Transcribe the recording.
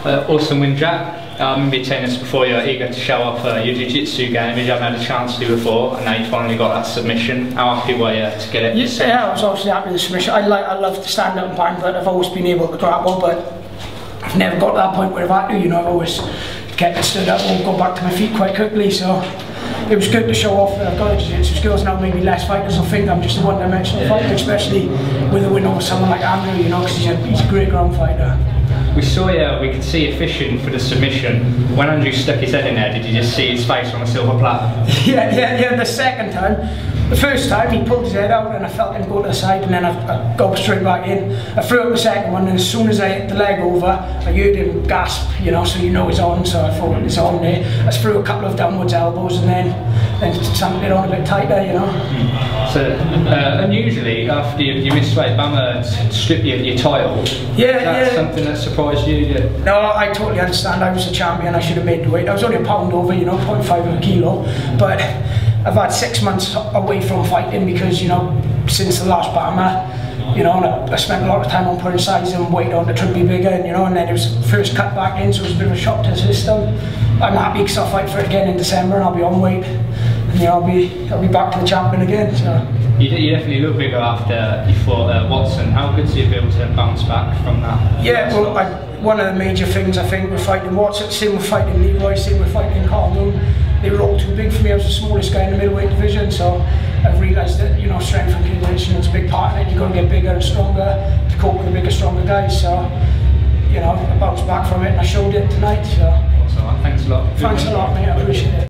Awesome win, Jack. I remember you telling us before you're eager to show off your jiu-jitsu game, which you haven't had a chance to do before, and now you finally got that submission. How happy were you to get it? Yeah, I was obviously happy with the submission. I love to stand up and bang, but I've always been able to grapple, but I've never got to that point where I've had to, you know. I've always kept stood up and go back to my feet quite quickly, so it was good to show off that I've got the jiu-jitsu skills now. Maybe less fighters will think I'm just a one-dimensional fighter, especially with a win over someone like Andrew, you know, because he's a great ground fighter. We saw you, we could see you fishing for the submission. When Andrew stuck his head in there, did you just see his face on a silver platter? Yeah, the second time. The first time he pulled his head out and I felt him go to the side, and then I got straight back in. I threw up the second one, and as soon as I hit the leg over, I heard him gasp, you know, so you know he's on, so I thought it's on there. I threw a couple of downwards elbows and then something it on a bit tighter, you know. So, unusually, after you missed weight, BAMMA stripped you of your title. Yeah. Something that surprised you? Yeah. No, I totally understand. I was a champion, I should have made the weight. I was only a pound over, you know, 0.5 of a kilo, but I've had 6 months away from fighting because, you know, since the last BAMMA, you know, and I spent a lot of time on putting size and weight on to try to be bigger, and, you know, and then it was first cut back in, so it was a bit of a shock to the system. I'm happy because I'll fight for it again in December and I'll be on weight, and, you know, I'll be back to the champion again. So. You definitely look bigger after you fought Watson. How good do you be able to bounce back from that? Yeah, well, one of the major things I think with fighting Watson, same with fighting Leroy, same with fighting Carl, they were all too big for me. I was the smallest guy in the middleweight division, so I've realised that, you know, strength and conditioning is a big part of it. You've got to get bigger and stronger to cope with the bigger, stronger guys. So, you know, I bounced back from it and I showed it tonight. So. Awesome, thanks a lot. Thanks a lot, mate. I appreciate it.